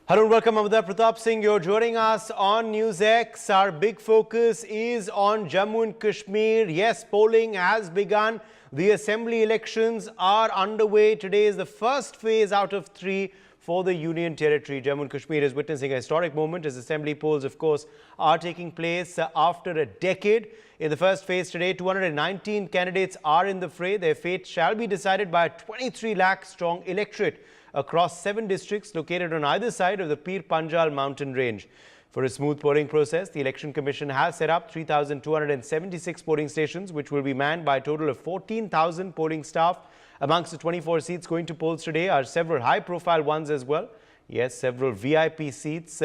Hello and welcome. I'm Pratap Singh. You're joining us on NewsX. Our big focus is on Jammu and Kashmir. Yes, polling has begun. The assembly elections are underway. Today is the first phase out of 3 for the Union Territory. Jammu and Kashmir is witnessing a historic moment as assembly polls, of course, are taking place after a decade. In the first phase today, 219 candidates are in the fray. Their fate shall be decided by a 23 lakh strong electorate across 7 districts located on either side of the Pir Panjal mountain range. For a smooth polling process, the Election Commission has set up 3,276 polling stations, which will be manned by a total of 14,000 polling staff. Amongst the 24 seats going to polls today are several high-profile ones as well. Yes, several VIP seats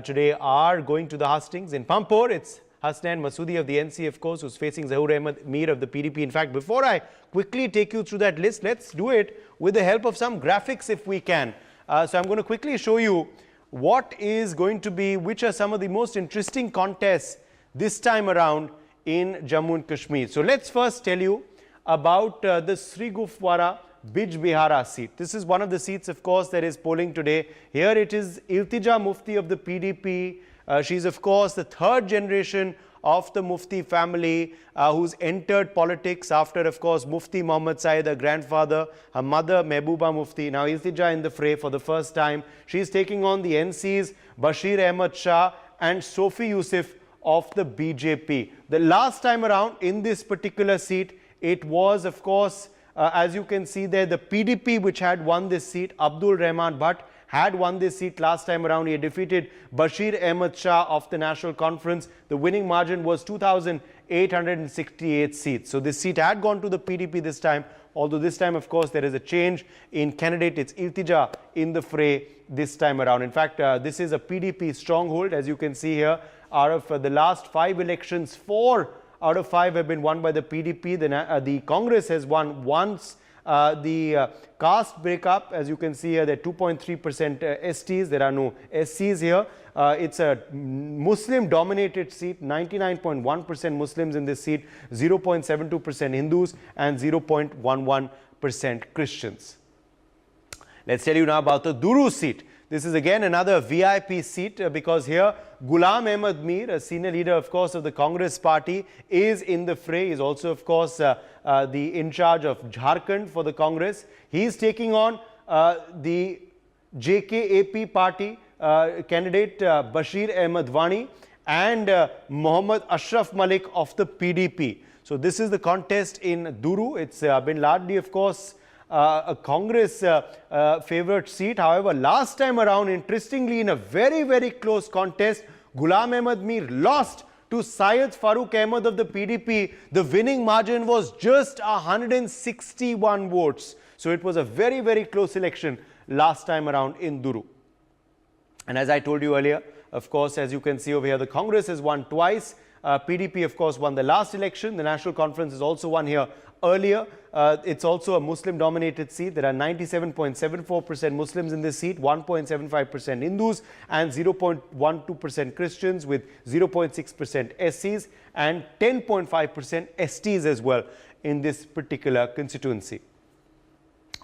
today are going to the hustings. In Pampore, it's Hasnain Masoodi of the NC, of course, who's facing Zahoor Ahmed Mir of the PDP. In fact, before I quickly take you through that list, let's do it with the help of some graphics if we can. So I'm going to quickly show you what is going to be, which are some of the most interesting contests this time around in Jammu and Kashmir. So let's first tell you about the Sri Gufwara Bij Bihara seat. This is one of the seats, of course, that is polling today. Here it is Iltija Mufti of the PDP. She's, of course, the 3rd generation of the Mufti family who's entered politics after, of course, Mufti Muhammad Saeed, her grandfather, her mother Mehbooba Mufti. Now Iltija in the fray for the first time. She's taking on the NC's Bashir Ahmed Shah and Sophie Yusuf of the BJP. The last time around in this particular seat, it was, of course, as you can see there, the PDP which had won this seat. Abdul Rahman Bhatt had won this seat last time around. He had defeated Bashir Ahmed Shah of the National Conference. The winning margin was 2,868 seats. So this seat had gone to the PDP this time, although this time, of course, there is a change in candidate. It's Iltija in the fray this time around. In fact, this is a PDP stronghold. As you can see here, out of the last 5 elections, 4 out of 5 have been won by the PDP. The Congress has won once. The caste breakup, as you can see here, there are 2.3% STs. There are no SCs here. It's a Muslim-dominated seat, 99.1% Muslims in this seat, 0.72% Hindus, and 0.11% Christians. Let's tell you now about the Duru seat. This is again another VIP seat because here Ghulam Ahmed Mir, a senior leader, of course, of the Congress party, is in the fray. He's also, of course, the in charge of Jharkhand for the Congress. He's taking on the JKAP party candidate Bashir Ahmed Wani and Mohammad Ashraf Malik of the PDP. So this is the contest in Duru. It's been largely, of course, a Congress favorite seat. However, last time around, interestingly, in a very, very close contest, Ghulam Ahmed Mir lost to Syed Farooq Ahmed of the PDP. The winning margin was just 161 votes. So it was a very, very close election last time around in Duru. And as I told you earlier, of course, as you can see over here, the Congress has won twice. PDP, of course, won the last election. The National Conference has also won here earlier. It's also a Muslim-dominated seat. There are 97.74% Muslims in this seat, 1.75% Hindus, and 0.12% Christians, with 0.6% SCs and 10.5% STs as well in this particular constituency.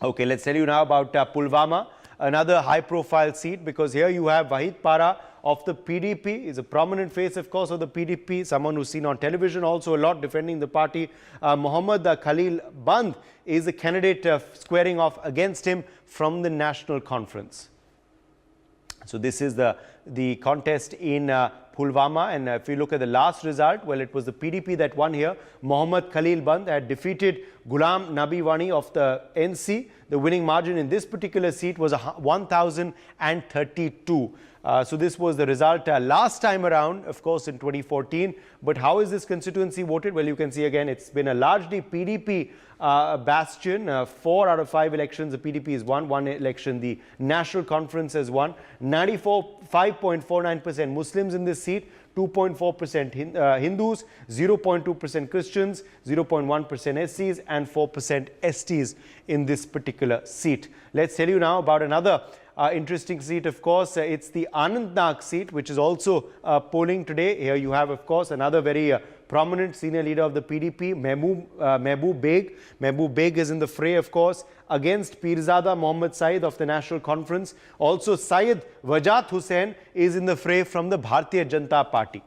Okay, let's tell you now about Pulwama, another high-profile seat, because here you have Wahid Para of the PDP. Is a prominent face, of course, of the PDP, someone who's seen on television also a lot defending the party. Mohammad Khalil Band is the candidate squaring off against him from the National Conference. So this is the contest in Pulwama, and if you look at the last result, well, it was the PDP that won here. Mohammad Khalil Band had defeated Ghulam Nabi Wani of the NC. The winning margin in this particular seat was 1,032. So this was the result last time around, of course, in 2014. But how is this constituency voted? Well, you can see again, it's been a largely PDP bastion. 4 out of 5 elections, the PDP has won. 1 election, the National Conference has won. 5.49% Muslims in this seat, 2.4% Hindus, 0.2% Christians, 0.1% SCs, and 4% STs in this particular seat. Let's tell you now about another interesting seat, of course. It's the Anantnag seat, which is also polling today. Here you have, of course, another very prominent senior leader of the PDP, Mehboob Beg. Mehboob Beg is in the fray, of course, against Pirzada Mohammad Saeed of the National Conference. Also, Syed Wajat Hussain is in the fray from the Bharatiya Janata Party.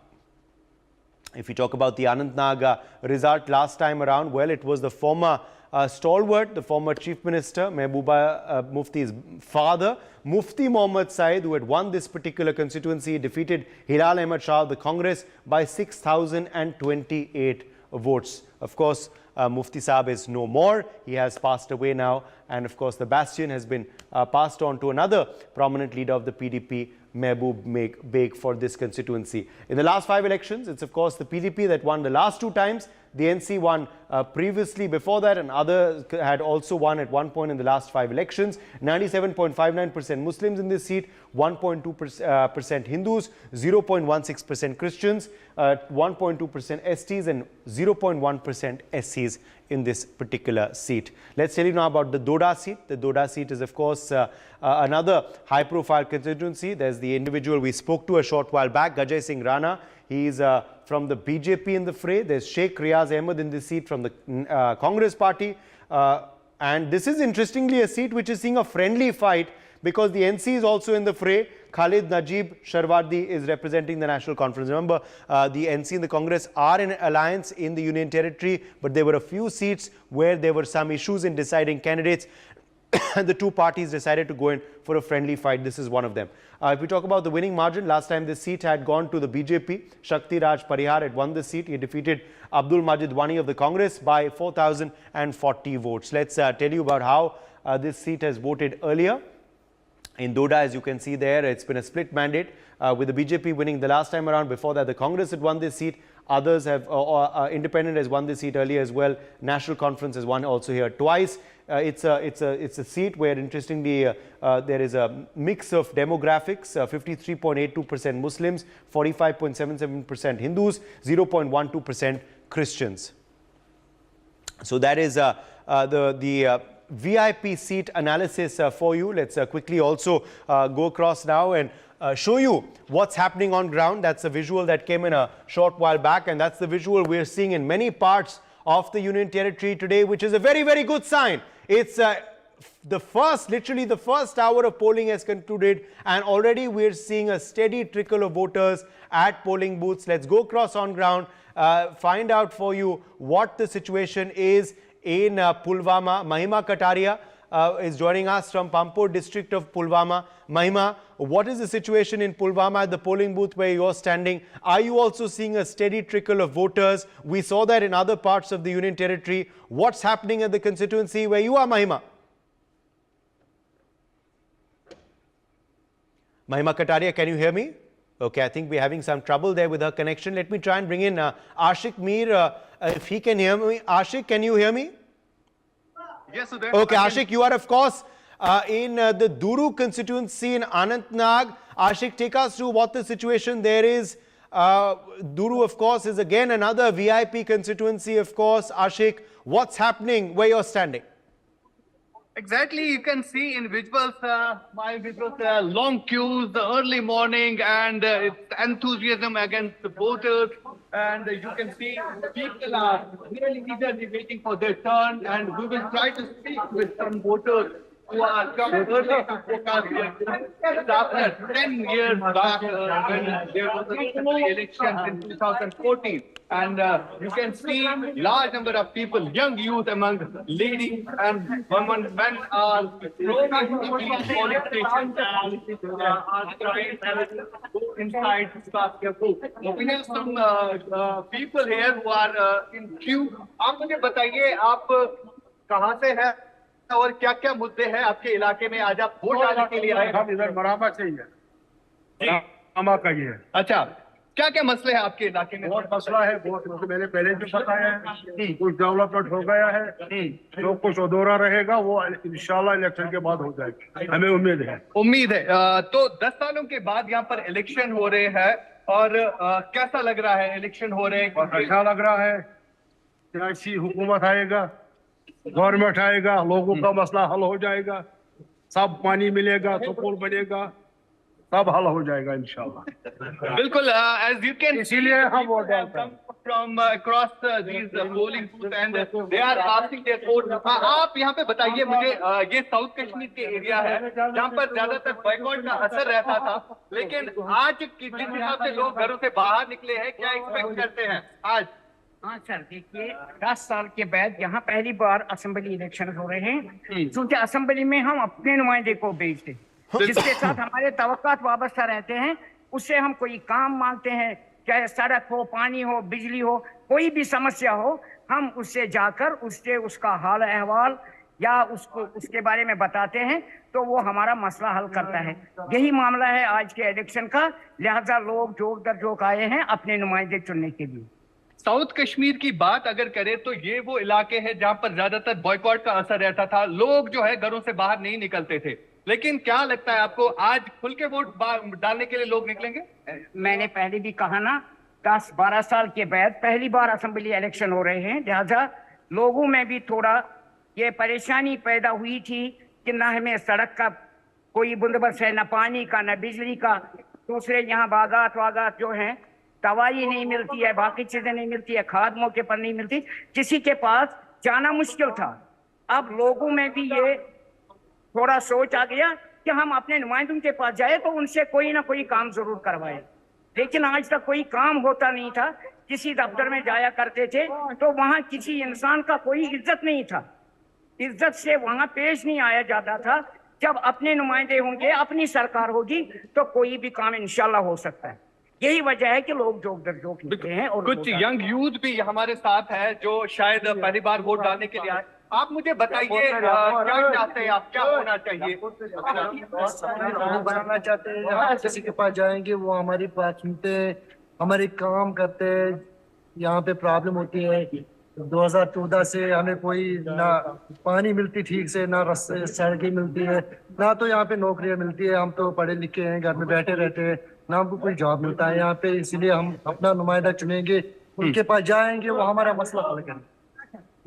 If we talk about the Anantnag result last time around, well, it was the former stalwart, the former Chief Minister, Mehbooba Mufti's father, Mufti Mohammad Saeed, who had won this particular constituency, defeated Hilal Ahmed Shah of the Congress by 6,028 votes. Of course, Mufti Saab is no more. He has passed away now. And of course, the bastion has been passed on to another prominent leader of the PDP, Mehboob Beg, for this constituency. In the last 5 elections, it's of course the PDP that won the last 2 times. The NC won previously before that, and others had also won at one point in the last 5 elections. 97.59% Muslims in this seat, 1.2% Hindus, 0.16% Christians, 1.2% STs, and 0.1% SCs in this particular seat. Let's tell you now about the Doda seat. The Doda seat is, of course, another high-profile constituency. There's the individual we spoke to a short while back, Gajay Singh Rana. He is from the BJP in the fray. There's Sheikh Riaz Ahmed in this seat from the Congress party. And this is interestingly a seat which is seeing a friendly fight because the NC is also in the fray. Khalid Najib Sharwardi is representing the National Conference. Remember, the NC and the Congress are in alliance in the Union Territory, but there were a few seats where there were some issues in deciding candidates. And the two parties decided to go in for a friendly fight. This is one of them. If we talk about the winning margin, last time this seat had gone to the BJP. Shakti Raj Parihar had won the seat. He defeated Abdul Majid Wani of the Congress by 4,040 votes. Let's tell you about how this seat has voted earlier. In Doda, as you can see there, it's been a split mandate with the BJP winning the last time around. Before that, the Congress had won this seat. Others have, Independent has won this seat earlier as well. National Conference has won also here twice. It's a seat where, interestingly, there is a mix of demographics: 53.82% Muslims, 45.77% Hindus, 0.12% Christians. So that is the VIP seat analysis for you. Let's quickly also go across now and show you what's happening on ground. That's a visual that came in a short while back, and that's the visual we're seeing in many parts of the Union Territory today, which is a very, very good sign. It's literally the first hour of polling has concluded, and already we're seeing a steady trickle of voters at polling booths. Let's go across on ground, find out for you what the situation is in Pulwama. Mahima Kataria is joining us from Pampur district of Pulwama. Mahima, what is the situation in Pulwama at the polling booth where you're standing? Are you also seeing a steady trickle of voters? We saw that in other parts of the Union Territory. What's happening at the constituency where you are, Mahima? Mahima Kataria, can you hear me? Okay, I think we're having some trouble there with her connection. Let me try and bring in Ashik Mir, if he can hear me. Ashik, can you hear me? Yes, Uday. Okay, Ashik, you are, of course, in the Duru constituency in Anantnag. Ashik, take us through what the situation there is. Duru, of course, is again another VIP constituency, of course. Ashik, what's happening where you're standing? Exactly, you can see in visuals, my visuals, long queues, the early morning, and it's enthusiasm against the voters. And you can see people are really eagerly waiting for their turn, and we will try to speak with some voters who are come early to vote after 10 years back when there was a assembly election in 2014. And you can see large number of people, young youth among ladies and women, men are polling stations and are trying to go inside to cast their vote. We have some people here who are in queue. आप मुझे बताइए आप कहाँ से हैं और क्या-क्या मुद्दे हैं आपके इलाके में आज आप वोट डालने के लिए आए? हम इधर मरामा से ही है, मरामा का ही है। अच्छा, क्या-क्या मसले हैं आपके इलाके में? बहुत मसला है, बहुत मुझे मैंने पहले भी बताया है। कुछ डेवलपमेंट हो गया है, जो कुछ अधूरा रहेगा वो इंशाल्लाह इलेक्शन के बाद हो जाएगा, हमें उम्मीद है। उम्मीद है। तो 10 सालों के बाद यहाँ पर इलेक्शन हो रहे हैं और कैसा लग रहा है इलेक्शन हो रहे हैं? अच्छा लग रहा है, सियासी हुकूमत आएगा, गवर्नमेंट आएगा, लोगों का मसला हल हो जाएगा, सब पानी मिलेगा, स्कूल बनेगा, सब हल हो जाएगा इंशाल्लाह। बिल्कुल, as you can see, इसीलिए हम वोट डालते हैं। from across these polling booths and they are casting their vote. आप यहाँ पे बताइए मुझे, ये साउथ कश्मीर के एरिया है जहाँ पर ज्यादातर बॉयकॉट का असर रहता था, लेकिन आज जिस हिसाब से लोग घरों से बाहर निकले हैं, क्या एक्सपेक्ट करते हैं आज? हाँ सर, देखिए 10 साल के बाद यहाँ पहली बार असेंबली इलेक्शन हो रहे हैं, क्योंकि असेंबली में हम अपने नुमाइंदे को भेजते हैं जिसके साथ हमारे तवक्कात वाबस्ता रहते हैं। उससे हम कोई काम मांगते हैं, चाहे सड़क हो, पानी हो, बिजली हो, कोई भी समस्या हो, हम उससे जाकर उससे उसका हाल अहवाल या उसको उसके बारे में बताते हैं, तो वो हमारा मसला हल करता है। यही मामला है आज के इलेक्शन का, लिहाजा लोग जोक दर जोक आए हैं अपने नुमाइंदे चुनने के लिए। साउथ कश्मीर की बात अगर करें तो ये वो इलाके हैं जहां पर ज्यादातर बॉयकॉट का असर रहता था, लोग जो है घरों से बाहर नहीं निकलते थे, लेकिन क्या लगता है आपको आज खुल के वोट डालने के लिए लोग निकलेंगे? मैंने पहले भी कहा ना, 10-12 साल के बाद पहली बार असेंबली इलेक्शन हो रहे हैं, लिहाजा लोगों में भी थोड़ा ये परेशानी पैदा हुई थी कि ना हमें सड़क का कोई बंदोबस्त है, ना पानी का, ना बिजली का, दूसरे यहाँ बागात वागात जो हैं दवाई नहीं मिलती है, बाकी चीजें नहीं मिलती है, खाद मौके पर नहीं मिलती, किसी के पास जाना मुश्किल था। अब लोगों में भी ये थोड़ा सोच आ गया कि हम अपने नुमाइंदों के पास जाए तो उनसे कोई ना कोई काम जरूर करवाए, लेकिन आज तक कोई काम होता नहीं था। किसी दफ्तर में जाया करते थे तो वहां किसी इंसान का कोई इज्जत नहीं था, इज्जत से वहां पेश नहीं आया जाता था। जब अपने नुमाइंदे होंगे, अपनी सरकार होगी, तो कोई भी काम इंशाल्लाह हो सकता है। यही वजह है कि लोग जोक दर जोक निकले हैं। और कुछ यंग यूथ भी हमारे साथ है जो शायद पहली बार वोट डालने के लिए आए। आप मुझे बताइए क्या चाहते हैं आप, क्या होना चाहिए? बनाना चाहते हैं, जहाँ किसी के पास जाएंगे वो हमारी बात सुनते हैं, हमारे काम करते हैं। यहाँ पे प्रॉब्लम होती है 2014 से हमें कोई ना पानी मिलती ठीक से, ना रस्ते सड़कें मिलती है, ना तो यहाँ पे नौकरियाँ मिलती है। हम तो पढ़े लिखे हैं, घर में बैठे रहते हैं, ना हमको कोई जॉब मिलता है यहाँ पे। इसलिए हम अपना नुमाइंदा चुनेंगे, उनके पास जाएंगे, वो हमारा मसला हल करेंगे।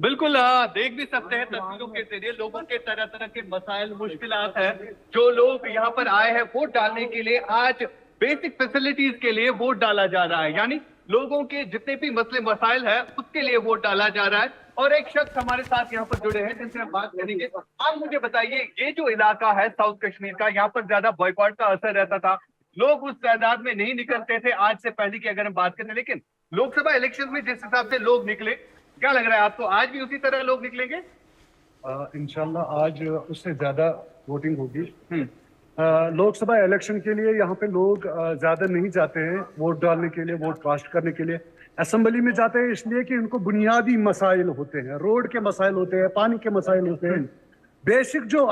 बिल्कुल, देख भी सकते हैं तस्वीरों के जरिए लोगों के तरह तरह के मसाइल मुश्किलात हैं। जो लोग यहाँ पर आए हैं वोट डालने के लिए, आज बेसिक फैसिलिटीज के लिए वोट डाला जा रहा है, यानी लोगों के जितने भी मसले मसाइल है उसके लिए वोट डाला जा रहा है। और एक शख्स हमारे साथ यहाँ पर जुड़े हैं जिनसे हम बात करेंगे। आप मुझे बताइए, ये जो इलाका है साउथ कश्मीर का, यहाँ पर ज्यादा बॉयकॉट का असर रहता था, लोग उस तादाद में नहीं निकलते थे आज से पहले की अगर हम बात करें, लेकिन लोकसभा इलेक्शन में जिस हिसाब से लोग निकले, क्या लग रहा है आपको आज भी उसी तरह लोग निकलेंगे? इंशाल्लाह आज उससे ज्यादा वोटिंग होगी। लोकसभा इलेक्शन के लिए यहाँ पे लोग ज्यादा नहीं जाते हैं वोट डालने के लिए, वोट कास्ट करने के लिए। असेंबली में जाते हैं इसलिए कि उनको बुनियादी मसाइल होते हैं, रोड के मसाइल होते हैं, पानी के मसाइल होते हैं, बेसिक जो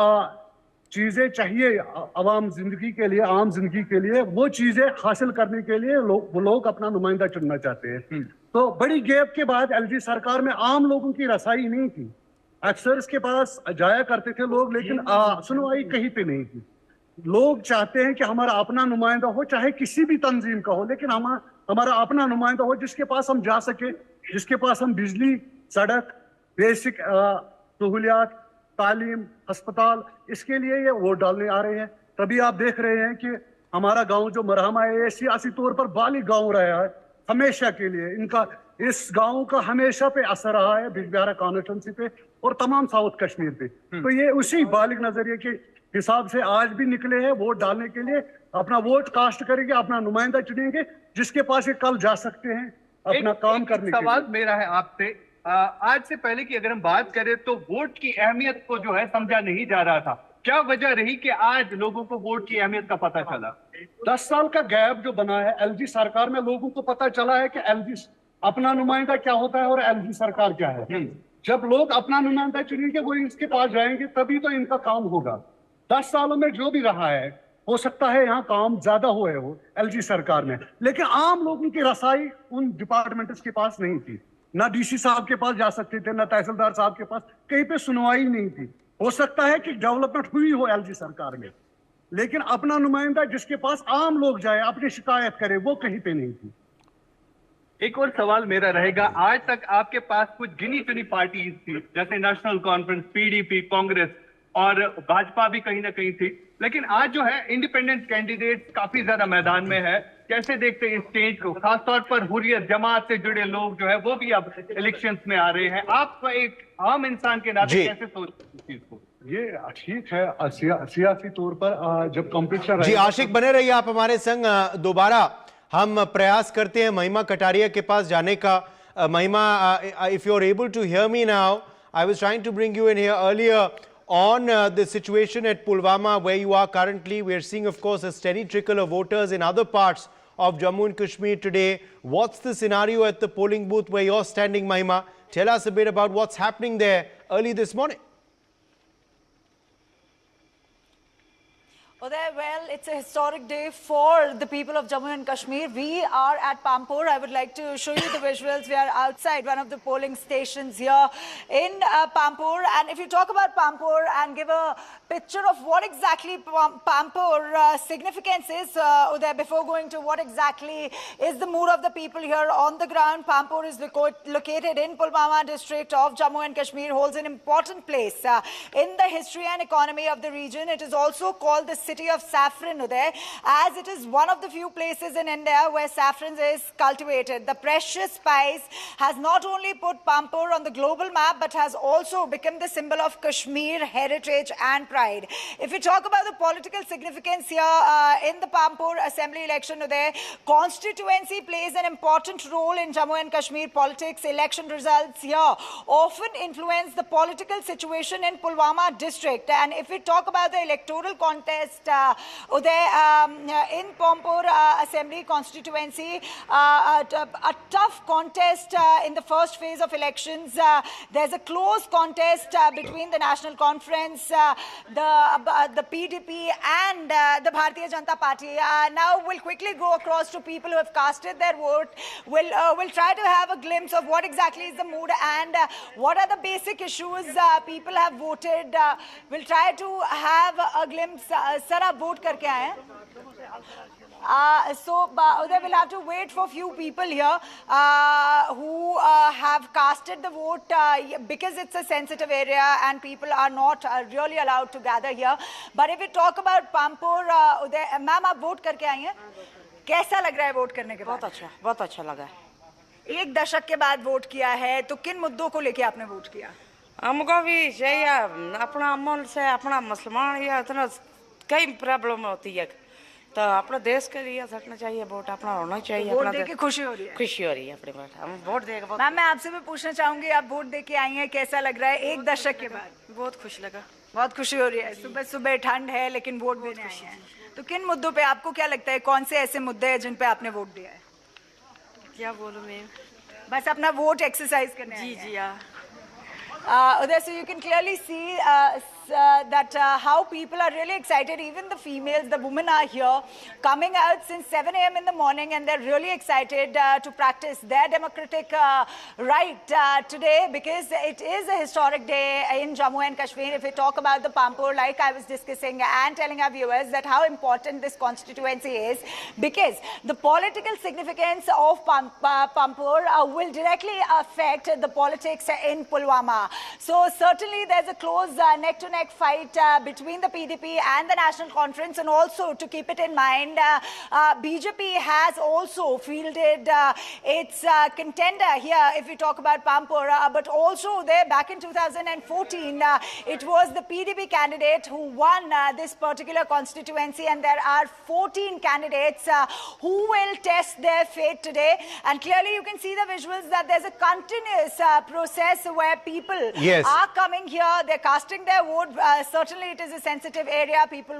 चीजें चाहिए आवाम जिंदगी के लिए, आम जिंदगी के लिए, वो चीजें हासिल करने के लिए वो लोग अपना नुमाइंदा चुनना चाहते हैं। तो बड़ी गैप के बाद एलजी सरकार में आम लोगों की रसाई नहीं थी। अक्सर इसके पास जाया करते थे लोग, लेकिन सुनवाई कहीं पे नहीं थी। लोग चाहते हैं कि हमारा अपना नुमाइंदा हो, चाहे किसी भी तंजीम का हो, लेकिन हमारा अपना नुमाइंदा हो जिसके पास हम जा सके, जिसके पास हम बिजली, सड़क, बेसिक सहूलियात, तालीम, अस्पताल, इसके लिए ये वोट डालने आ रहे हैं। तभी आप देख रहे हैं कि हमारा गांव जो मरहमा है, ये सियासी तौर पर बालिग गांव रहा है हमेशा के लिए। इनका इस गांव का हमेशा पे असर रहा है बिजबिहारा कॉन्स्टिट्यूंसी पे और तमाम साउथ कश्मीर पे। तो ये उसी बालिग नजरिए के हिसाब से आज भी निकले हैं वोट डालने के लिए, अपना वोट कास्ट करेंगे, अपना नुमाइंदा चुनेंगे जिसके पास ये कल जा सकते हैं अपना काम करने के लिए। सवाल मेरा है आपसे, आज से पहले की अगर हम बात करें तो वोट की अहमियत को जो है समझा नहीं जा रहा था, क्या वजह रही कि आज लोगों को वोट की अहमियत का पता चला? 10 साल का गैप जो बना है एलजी सरकार में, लोगों को पता चला है कि एलजी अपना नुमाइंदा क्या होता है और एलजी सरकार क्या है। जब लोग अपना नुमाइंदा चुनेंगे, वो इसके पास जाएंगे, तभी तो इनका काम होगा। 10 सालों में जो भी रहा है, हो सकता है यहाँ काम ज्यादा हुए हो एलजी सरकार में, लेकिन आम लोगों की रसाई उन डिपार्टमेंट्स के पास नहीं थी। ना डीसी साहब के पास जा सकते थे, ना तहसीलदार साहब के पास, कहीं पे सुनवाई नहीं थी। हो सकता है कि डेवलपमेंट हुई हो एलजी सरकार में, लेकिन अपना नुमाइंदा जिसके पास आम लोग जाए, अपनी शिकायत करे, वो कहीं पे नहीं थी। एक और सवाल मेरा रहेगा, आज तक आपके पास कुछ गिनी चुनी पार्टीज थी जैसे नेशनल कॉन्फ्रेंस, पीडीपी, कांग्रेस, और भाजपा भी कहीं ना कहीं थी, लेकिन आज जो है इंडिपेंडेंट कैंडिडेट काफी ज्यादा मैदान में है। कैसे देखते हैं इस चेंज को? खासतौर पर हुर्रियत जमात से जुड़े लोग जो है वो भी अब इलेक्शंस में आ रहे हैं। आप एक आम इंसान के नाते कैसे सोचते हैं इस चीज को? ये ठीक है सियासी तौर पर जब कॉम्पिटिशन जी आशिक बने रहिए आप हमारे संग। दोबारा हम प्रयास करते हैं महिमा कटारिया के पास जाने का। महिमा, if you're able to hear me now, I was trying to bring you in here earlier on the situation at Pulwama where you are currently. We are seeing, of course, a steady trickle of voters in other parts of Jammu and Kashmir today. What's the scenario at the polling booth where you're standing, Mahima? Tell us a bit about what's happening there early this morning. Well, it's a historic day for the people of Jammu and Kashmir. We are at Pampur. I would like to show you the visuals. We are outside one of the polling stations here in Pampur. And if you talk about Pampur and give a picture of what exactly Pampur significance is, Uday, before going to what exactly is the mood of the people here on the ground, Pampur is located in Pulwama district of Jammu and Kashmir, holds an important place in the history and economy of the region. It is also called the city of saffron, Uday, as it is one of the few places in India where saffron is cultivated. The precious spice has not only put Pampur on the global map, but has also become the symbol of Kashmir heritage and pride. If we talk about the political significance here in the Pampur assembly election, Uday, constituency plays an important role in Jammu and Kashmir politics. Election results here often influence the political situation in Pulwama district. And if we talk about the electoral contest, Uday, in Pampur Assembly constituency, a tough contest in the first phase of elections. There's a close contest between the National Conference, the PDP and the Bharatiya Janata Party. Now we'll quickly go across to people who have casted their vote. We'll try to have a glimpse of what exactly is the mood and what are the basic issues people have voted. We'll try to have a glimpse. Sir, आप vote करके आए हैं? So Uday, we'll have to wait for few people here who have casted the vote because it's a sensitive area and people are not really allowed to gather here. But if we talk about Pampur, Uday, ma'am, आप vote करके आई हैं? कैसा लग रहा है vote करने के बाद? बहुत अच्छा लगा। एक दशक के बाद वोट किया है, तो किन मुद्दों को लेके आपने वोट किया? हमको भी चाहिए अपना अमल से अपना मुसलमान या इतना कई प्रॉब्लम होती है, तो अपने देश के लिए सकना चाहिए, वोट अपना होना चाहिए। वोट देके खुशी हो रही है? खुशी हो रही है अपने बात, हम वोट देके। मैम, मैं आपसे भी पूछना चाहूंगी, आप वोट देके आई हैं, कैसा लग रहा है एक दशक के बाद? बहुत खुश लगा। बहुत खुशी हो रही है। सुबह सुबह ठंड है लेकिन वोट देने आई हैं, तो किन मुद्दों पे आपको क्या लगता है, कौन से ऐसे मुद्दे हैं जिन पे आपने वोट दिया है? क्या बोलूं मैं, बस अपना वोट एक्सरसाइज करने जी जी हाँ। Uday, so you can clearly see that how people are really excited. Even the females, the women are here coming out since 7 a.m. in the morning, and they're really excited to practice their democratic right today, because it is a historic day in Jammu and Kashmir. If we talk about the Pampur, like I was discussing and telling our viewers that how important this constituency is, because the political significance of Pampur will directly affect the politics in Pulwama. So certainly there's a close neck-to-neck fight between the PDP and the National Conference, and also to keep it in mind, BJP has also fielded its contender here if we talk about Pampur, but also there back in 2014 it was the PDP candidate who won this particular constituency, and there are 14 candidates who will test their fate today. And clearly you can see the visuals that there's a continuous process where people are coming here, they're casting their vote. Certainly it is a sensitive area. People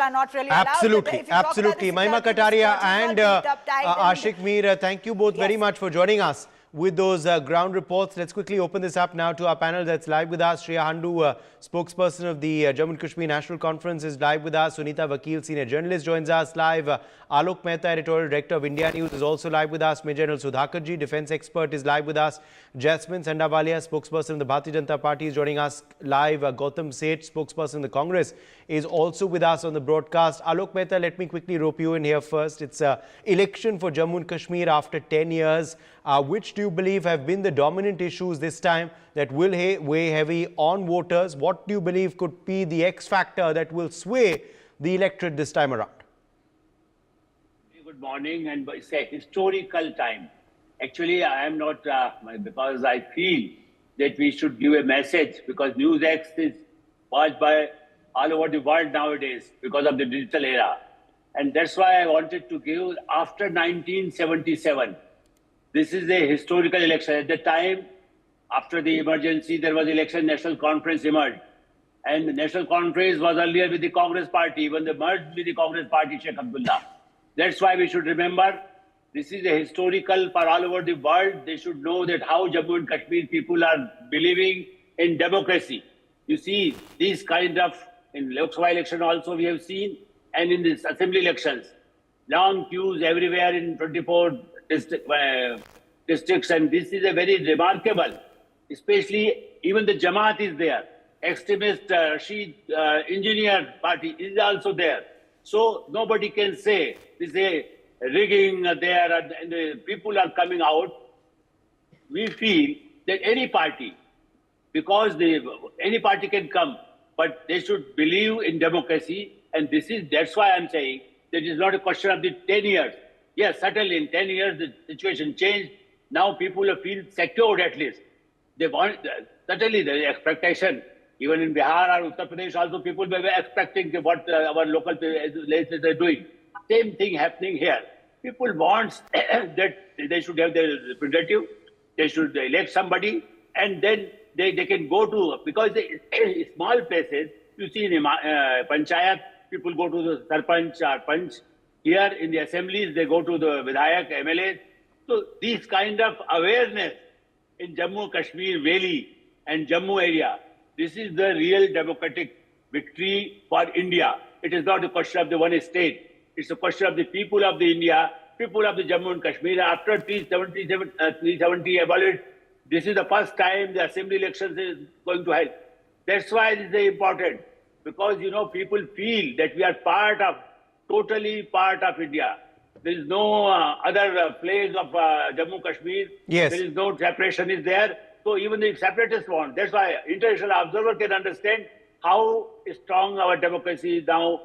are not really allowed. Absolutely. Mahima Kataria and Ashik Mir, thank you both very much for joining us with those ground reports. Let's quickly open this up now to our panel that's live with us. Shreya Handu, spokesperson of the Jammu and Kashmir National Conference, is live with us. Sunita Vakil, senior journalist, joins us live. Alok Mehta, editorial director of India News, is also live with us. Major General Sudhakarji, defense expert, is live with us. Jasmine Sandavalia, spokesperson of the Bharatiya Janata Party, is joining us live. Gautam Seth, spokesperson of the Congress, is also with us on the broadcast. Alok Mehta, let me quickly rope you in here first. It's an election for Jammu and Kashmir after 10 years. Which do you believe have been the dominant issues this time that will weigh heavy on voters? What do you believe could be the X factor that will sway the electorate this time around? Good morning, and it's a historical time. Actually, I am not, because I feel that we should give a message, because NewsX is watched by all over the world nowadays because of the digital era. And that's why I wanted to give, after 1977, this is a historical election. At the time, after the emergency, there was election, National Conference emerged. And the National Conference was earlier with the Congress Party, even they merged with the Congress Party, Sheikh Abdullah. That's why we should remember, this is a historical for all over the world. They should know that how Jammu and Kashmir people are believing in democracy. You see, these kind of, in Lok Sabha election also we have seen, and in this assembly elections, long queues everywhere in 24 districts, and this is a very remarkable, especially even the Jamaat is there. Extremist Rashid engineer party is also there. So nobody can say this is a rigging there and the people are coming out. We feel that any party, because any party can come, but they should believe in democracy. And that's why I'm saying that it's not a question of the 10 years. Yes, certainly in 10 years, the situation changed. Now people feel secured at least. They want, certainly the expectation, even in Bihar or Uttar Pradesh also, people were expecting what our local legislators are doing. Same thing happening here. People want that they should have their representative, they should elect somebody, and then they can go to, because small places, you see in Panchayat, people go to the Sarpanch or Panch. Here in the assemblies, they go to the Vidhayak, MLAs. So these kind of awareness in Jammu, Kashmir, Valley and Jammu area, this is the real democratic victory for India. It is not a question of the one state. It's a question of the people of the India, people of the Jammu and Kashmir. After 370 abolished, this is the first time the assembly elections is going to help. That's why it is important, because, you know, people feel that we are totally part of India. There is no other place of Jammu Kashmir. Yes. There is no separation is there. So even the separatists want. That's why international observer can understand how strong our democracy is now.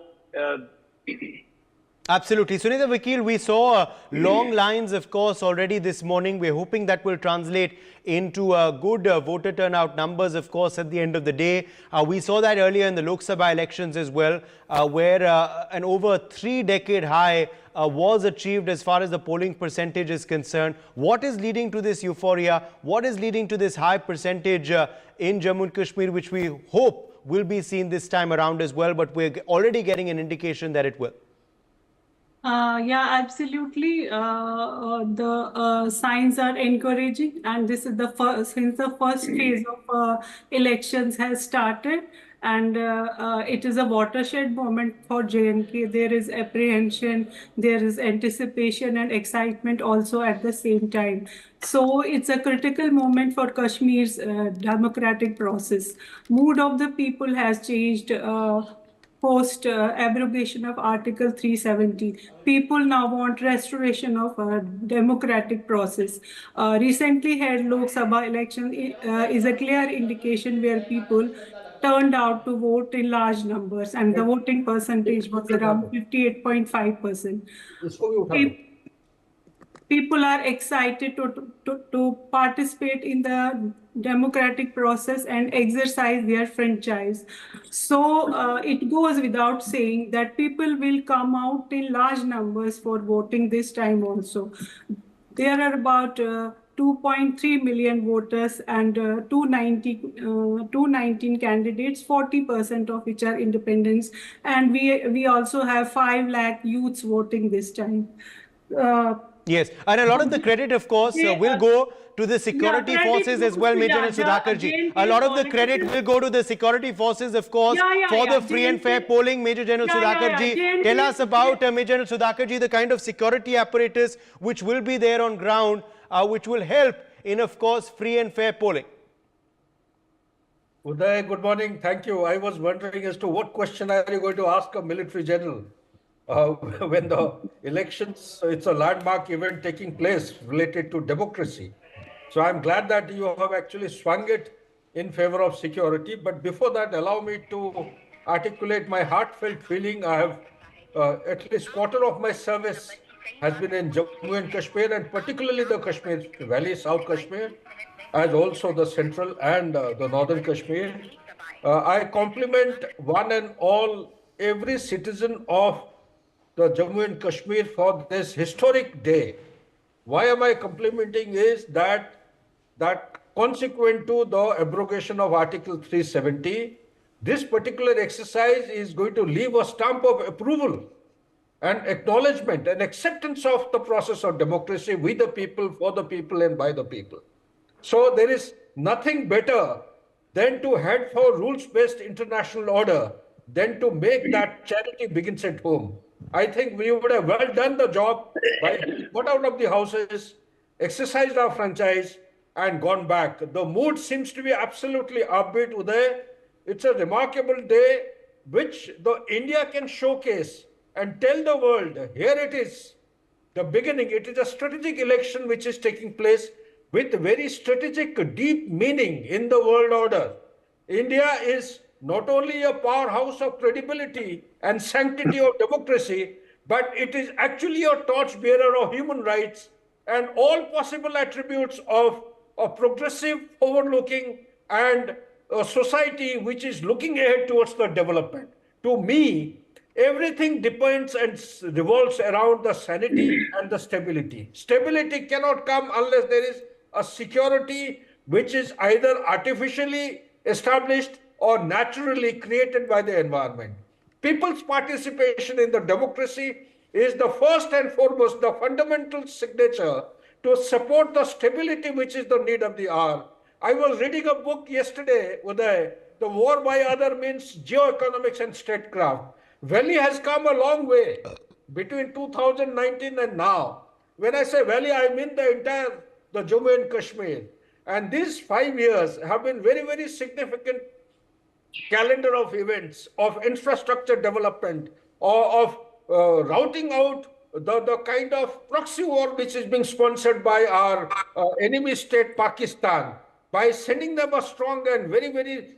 Absolutely. Sunita Vakil, we saw long lines, of course, already this morning. We're hoping that will translate into good voter turnout numbers, of course, at the end of the day. We saw that earlier in the Lok Sabha elections as well, where an over 3-decade high was achieved as far as the polling percentage is concerned. What is leading to this euphoria? What is leading to this high percentage in Jammu and Kashmir, which we hope will be seen this time around as well, but we're already getting an indication that it will? Yeah, absolutely. The signs are encouraging, and this is the first, since the first phase of elections has started, and it is a watershed moment for J&K. There is apprehension, there is anticipation and excitement also at the same time. So it's a critical moment for Kashmir's democratic process. Mood of the people has changed post abrogation of Article 370. People now want restoration of a democratic process. Recently held Lok Sabha election is a clear indication where people turned out to vote in large numbers, and the voting percentage was around 58.5%. People are excited to participate in the democratic process and exercise their franchise. So it goes without saying that people will come out in large numbers for voting this time also. There are about 2.3 million voters and 219 candidates, 40% of which are independents. And we also have 5 lakh youths voting this time. Yes, and a lot of the credit, of course, will go to the security forces as well, Major General Sudhakarji. A lot of the credit will go to the security forces, of course, for the free and fair polling. Major General Sudhakarji, tell us about, Major General Sudhakarji, the kind of security apparatus which will be there on ground, which will help in, of course, free and fair polling. Uday, good morning. Thank you. I was wondering as to what question are you going to ask a military general? When the elections, it's a landmark event taking place related to democracy. So I'm glad that you have actually swung it in favor of security. But before that, allow me to articulate my heartfelt feeling. I have at least quarter of my service has been in Jammu and Kashmir, and particularly the Kashmir Valley, South Kashmir, as also the central and the northern Kashmir. I compliment one and all, every citizen of the Jammu and Kashmir for this historic day. Why am I complimenting is that consequent to the abrogation of Article 370, this particular exercise is going to leave a stamp of approval and acknowledgement and acceptance of the process of democracy with the people, for the people, and by the people. So there is nothing better than to head for rules-based international order, than to make that charity begins at home. I think we would have well done the job by got out of the houses, exercised our franchise, and gone back. The mood seems to be absolutely upbeat, Uday. It's a remarkable day which the India can showcase and tell the world, here it is, the beginning. It is a strategic election which is taking place with very strategic, deep meaning in the world order. India is not only a powerhouse of credibility and sanctity of democracy, but it is actually a torchbearer of human rights and all possible attributes of a progressive, forward-looking, and a society which is looking ahead towards the development. To me, everything depends and revolves around the sanity and the stability. Stability cannot come unless there is a security which is either artificially established or naturally created by the environment. People's participation in the democracy is the first and foremost, the fundamental signature to support the stability which is the need of the hour. I was reading a book yesterday, Uday, The War by Other Means, Geoeconomics and Statecraft. Valley has come a long way between 2019 and now. When I say Valley, I mean the Jammu and Kashmir. And these 5 years have been very, very significant calendar of events, of infrastructure development, or of routing out the kind of proxy war which is being sponsored by our enemy state Pakistan, by sending them a strong and very, very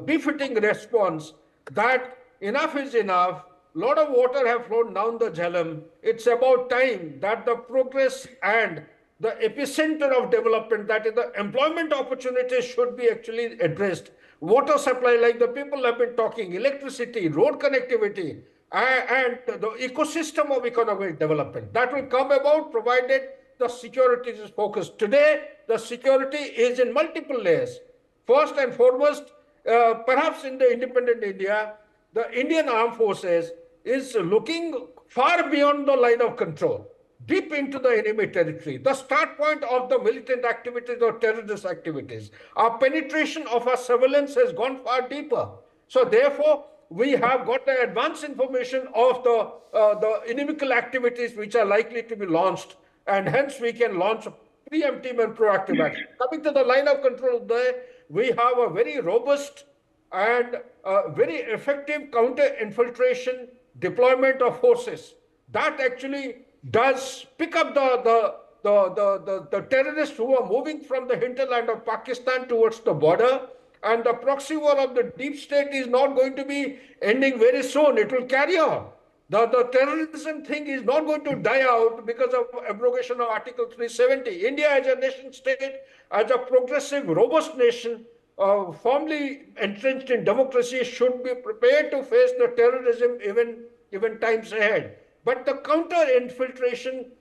befitting response that enough is enough. A lot of water have flown down the Jhelum. It's about time that the progress and the epicenter of development, that is the employment opportunities, should be actually addressed. Water supply, like the people have been talking, electricity, road connectivity, and the ecosystem of economic development. That will come about provided the security is focused. Today, the security is in multiple layers. First and foremost, perhaps in the independent India, the Indian Armed Forces is looking far beyond the line of control, deep into the enemy territory, the start point of the militant activities or terrorist activities. Our penetration of our surveillance has gone far deeper. So therefore, we have got the advanced information of the inimical activities which are likely to be launched, and hence we can launch preemptive and proactive action. Coming to the line of control there, we have a very robust and very effective counter-infiltration deployment of forces that actually does pick up the terrorists who are moving from the hinterland of Pakistan towards the border. And the proxy war of the deep state is not going to be ending very soon. It will carry on. The terrorism thing is not going to die out because of abrogation of Article 370. India as a nation state, as a progressive, robust nation, firmly entrenched in democracy, should be prepared to face the terrorism even times ahead. But the counter-infiltration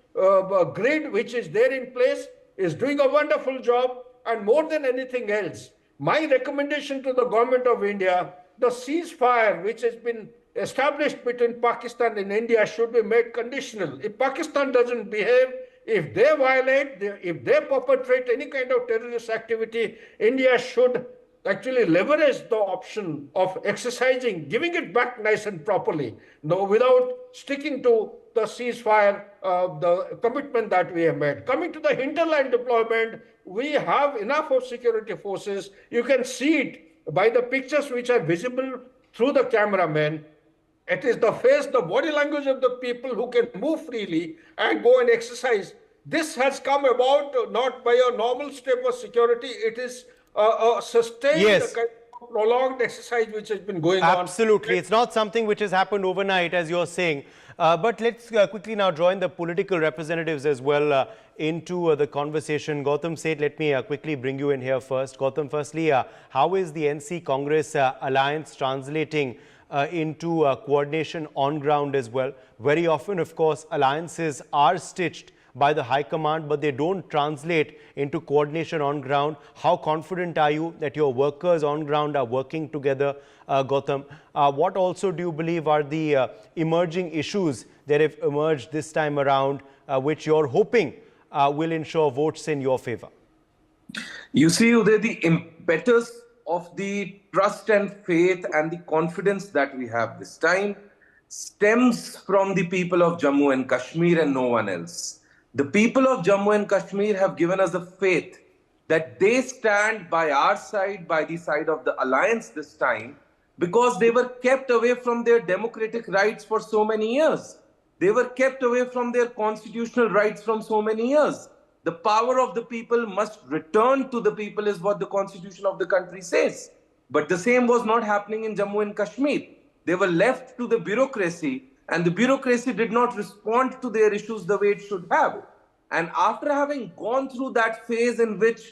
grid which is there in place is doing a wonderful job, and more than anything else, my recommendation to the government of India, the ceasefire which has been established between Pakistan and India should be made conditional. If Pakistan doesn't behave, if they violate, if they perpetrate any kind of terrorist activity, India should actually leverage the option of exercising, giving it back nice and properly, without sticking to the ceasefire, the commitment that we have made. Coming to the hinterland deployment, we have enough of security forces. You can see it by the pictures which are visible through the cameraman. It is the face, the body language of the people who can move freely and go and exercise this has come about not by a normal step of security. It is a sustained Yes. kind of prolonged exercise which has been going on. Absolutely. It's not something which has happened overnight, as you're saying. But let's quickly now join the political representatives as well into the conversation. Gautam Seth, let me quickly bring you in here first. Gautam, firstly, how is the NC Congress alliance translating into coordination on ground as well? Very often, of course, alliances are stitched by the High Command, but they don't translate into coordination on ground. How confident are you that your workers on ground are working together, Gautam? What also do you believe are the emerging issues that have emerged this time around, which you're hoping will ensure votes in your favor? You see, Uday, the impetus of the trust and faith and the confidence that we have this time stems from the people of Jammu and Kashmir and no one else. The people of Jammu and Kashmir have given us a faith that they stand by our side, by the side of the alliance this time, because they were kept away from their democratic rights for so many years. They were kept away from their constitutional rights from so many years. The power of the people must return to the people is what the constitution of the country says. But the same was not happening in Jammu and Kashmir. They were left to the bureaucracy, and the bureaucracy did not respond to their issues the way it should have. And after having gone through that phase in which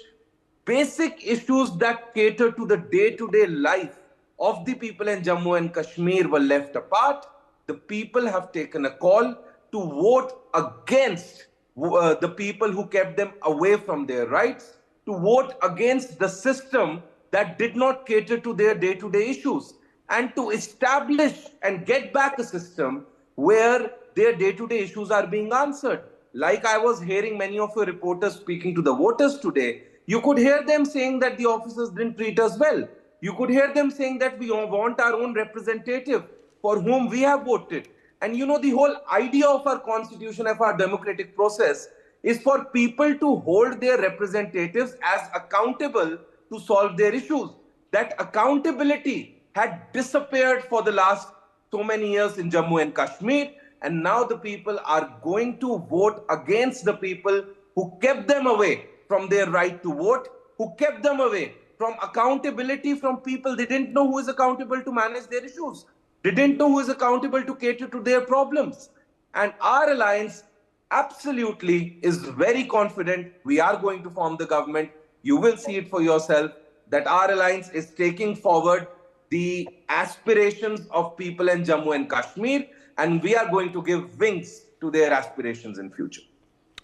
basic issues that cater to the day-to-day life of the people in Jammu and Kashmir were left apart, the people have taken a call to vote against the people who kept them away from their rights, to vote against the system that did not cater to their day-to-day issues, and to establish and get back a system where their day-to-day issues are being answered. Like I was hearing many of your reporters speaking to the voters today, you could hear them saying that the officers didn't treat us well. You could hear them saying that we want our own representative for whom we have voted. And you know, the whole idea of our constitution, of our democratic process, is for people to hold their representatives as accountable to solve their issues. That accountability had disappeared for the last so many years in Jammu and Kashmir, and now the people are going to vote against the people who kept them away from their right to vote, who kept them away from accountability from people. They didn't know who is accountable to manage their issues. They didn't know who is accountable to cater to their problems. And our alliance absolutely is very confident we are going to form the government. You will see it for yourself that our alliance is taking forward the aspirations of people in Jammu and Kashmir, and we are going to give wings to their aspirations in future.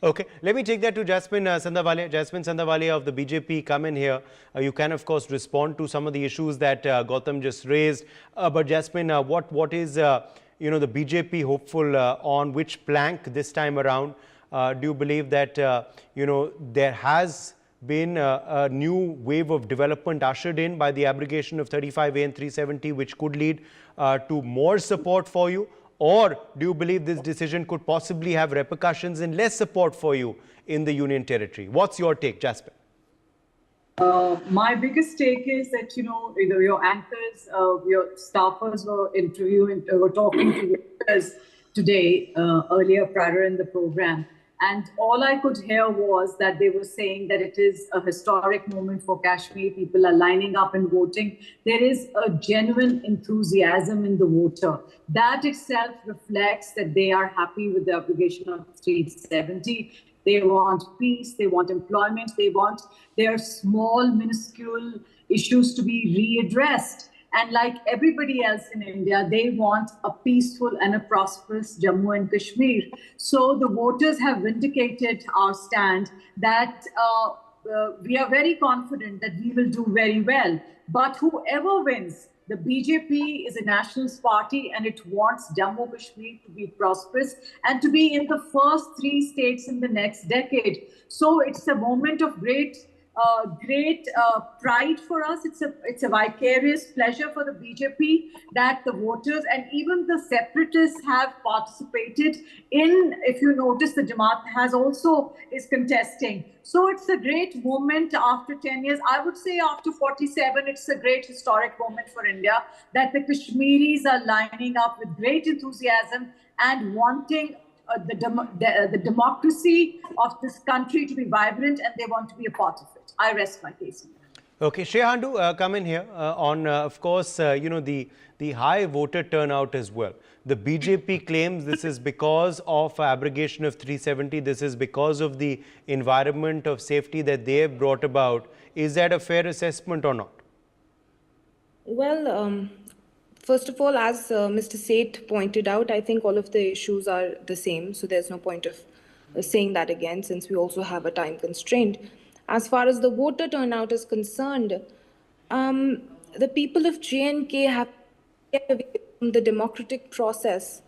Okay, let me take that to Jasmine Sandavalia. Jasmine Sandavalia of the BJP, come in here. You can, of course, respond to some of the issues that Gautam just raised. But Jasmine, what is the BJP hopeful on which plank this time around? Do you believe that there has been a new wave of development ushered in by the abrogation of 35A and 370, which could lead to more support for you? Or do you believe this decision could possibly have repercussions and less support for you in the Union Territory? What's your take, Jasper? My biggest take is that, your anchors, your staffers were talking to voters today, earlier, prior in the program. And all I could hear was that they were saying that it is a historic moment for Kashmir. People are lining up and voting. There is a genuine enthusiasm in the voter. That itself reflects that they are happy with the abrogation of 370. They want peace, they want employment, they want their small, minuscule issues to be readdressed. And like everybody else in India, they want a peaceful and a prosperous Jammu and Kashmir. So the voters have vindicated our stand that we are very confident that we will do very well. But whoever wins, the BJP is a nationalist party and it wants Jammu Kashmir to be prosperous and to be in the first 3 states in the next decade. So it's a moment of great pride for us. It's a vicarious pleasure for the BJP that the voters and even the separatists have participated in. If you notice, the Jamaat is contesting. So it's a great moment after 10 years. I would say after 47, it's a great historic moment for India that the Kashmiris are lining up with great enthusiasm and wanting the democracy of this country to be vibrant, and they want to be a part of it. I rest my case. Okay, Shreyandu, come in here on, of course, you know, the high voter turnout as well. The BJP claims this is because of abrogation of 370. This is because of the environment of safety that they have brought about. Is that a fair assessment or not? Well, first of all, as Mr. Seth pointed out, I think all of the issues are the same. So there's no point of saying that again, since we also have a time constraint. As far as the voter turnout is concerned, the people of J&K have kept away from the democratic process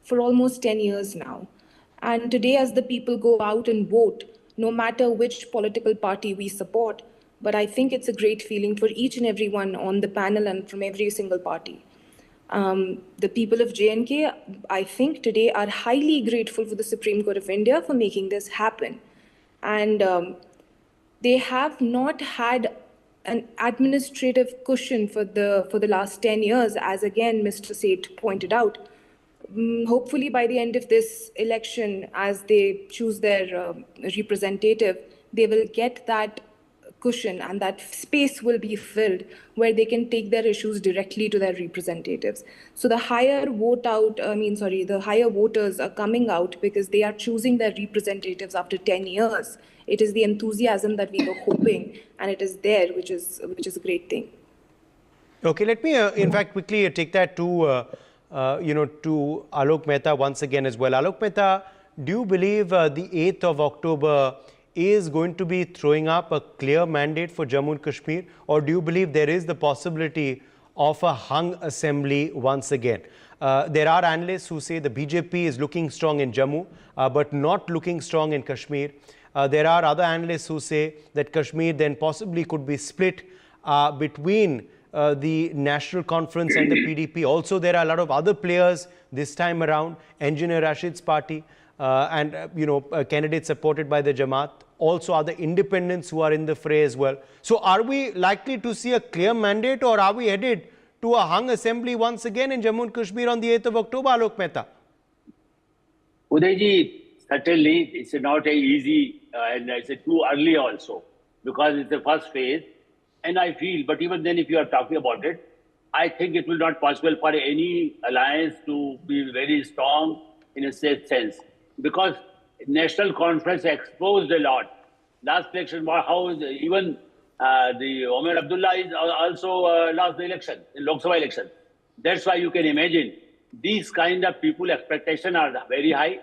for almost 10 years now. And today, as the people go out and vote, no matter which political party we support, but I think it's a great feeling for each and everyone on the panel and from every single party. The people of J&K, I think today, are highly grateful for the Supreme Court of India for making this happen. And they have not had an administrative cushion for the last 10 years, as again Mr. Seth pointed out. Hopefully by the end of this election, as they choose their representative, they will get that cushion and that space will be filled where they can take their issues directly to their representatives. So the higher the higher voters are coming out because they are choosing their representatives after 10 years. It is the enthusiasm that we were hoping, and it is there, which is a great thing. Okay, let me in fact quickly take that to to Alok Mehta once again as well. Alok Mehta, do you believe the 8th of October is going to be throwing up a clear mandate for Jammu and Kashmir, or do you believe there is the possibility of a hung assembly once again? There are analysts who say the BJP is looking strong in Jammu, but not looking strong in Kashmir. There are other analysts who say that Kashmir then possibly could be split between the National Conference and the PDP. Also, there are a lot of other players this time around, Engineer Rashid's party and candidates supported by the Jamaat. Also, other independents who are in the fray as well. So, are we likely to see a clear mandate, or are we headed to a hung assembly once again in Jammu and Kashmir on the 8th of October, Alok Mehta? Udayji, certainly it's not easy and it's too early also, because it's the first phase. And I feel, but even then if you are talking about it, I think it will not possible for any alliance to be very strong in a safe sense, because National Conference exposed a lot. Last election, how even the Omar Abdullah is also lost the election, the Lok Sabha election. That's why you can imagine these kind of people expectations are very high,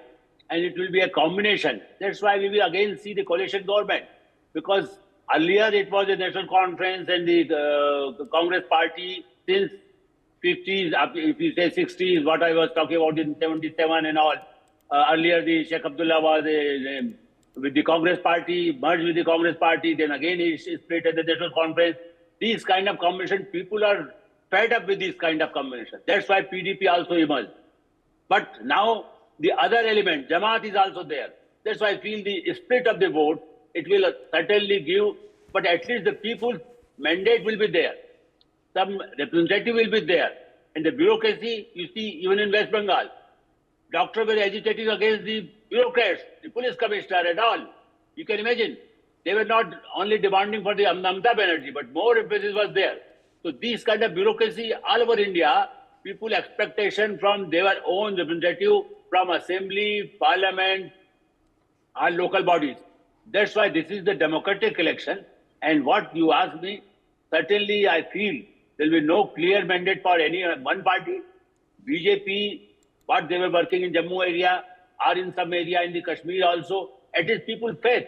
and it will be a combination. That's why we will again see the coalition government, because earlier it was a National Conference and the Congress party since 50s, if you say 60s, what I was talking about in 77 and all. Earlier the Sheikh Abdullah was with the Congress party, merged with the Congress party, then again he split at the National Conference. These kind of combination, people are fed up with this kind of combination. That's why PDP also emerged. But now the other element, Jamaat, is also there. That's why I feel the split of the vote, it will certainly give, but at least the people's mandate will be there. Some representative will be there. And the bureaucracy, you see, even in West Bengal, doctors were agitating against the bureaucrats, the police commissioner and all. You can imagine. They were not only demanding for the Mamata Banerjee, but more emphasis was there. So these kind of bureaucracy all over India, people expectation from their own representative, from assembly, parliament, or local bodies. That's why this is the democratic election. And what you ask me, certainly I feel there will be no clear mandate for any one party. BJP, what they were working in Jammu area, or in some area in the Kashmir also, it is people's faith.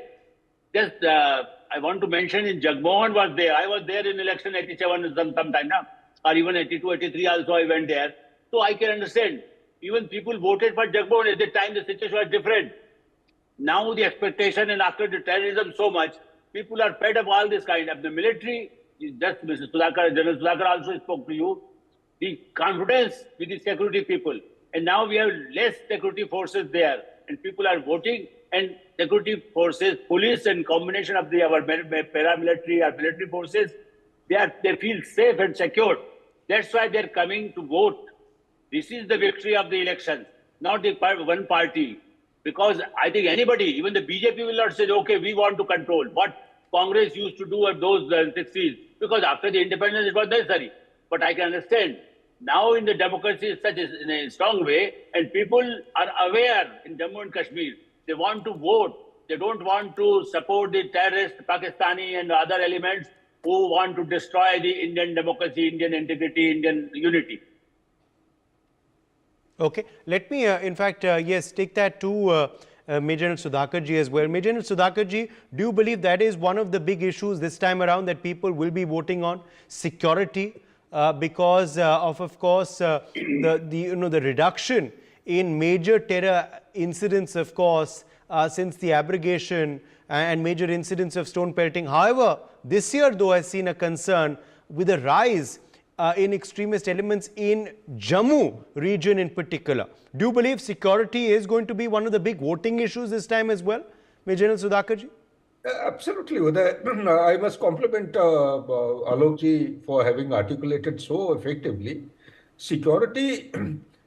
Just I want to mention in Jagmohan was there. I was there in election 87 sometime now, or even 82, 83 also I went there. So I can understand. Even people voted for Jagmohan at the time. The situation was different. Now the expectation, and after the terrorism so much, people are fed up all this kind of. The military, just Mr. Sudhakar, General Sudhakar also spoke to you, the confidence with the security people. And now we have less security forces there, and people are voting, and security forces, police and combination of our paramilitary or military forces, they feel safe and secure. That's why they're coming to vote. This is the victory of the election, not the one party. Because I think anybody, even the BJP will not say, okay, we want to control what Congress used to do at those 60s, because after the independence it was necessary. But I can understand now in the democracy such as in a strong way, and people are aware in Jammu and Kashmir. They want to vote. They don't want to support the terrorist Pakistani and other elements who want to destroy the Indian democracy, Indian integrity, Indian unity. Okay, let me in fact, yes, take that to Major General Sudhakar ji as well. Major General Sudhakar ji, do you believe that is one of the big issues this time around that people will be voting on? Security, because of course, the reduction in major terror incidents, of course, since the abrogation and major incidents of stone pelting. However, this year though has seen a concern with a rise in extremist elements in Jammu region in particular. Do you believe security is going to be one of the big voting issues this time as well, Major General Sudhakar ji? Absolutely. I must compliment Alok ji for having articulated so effectively. Security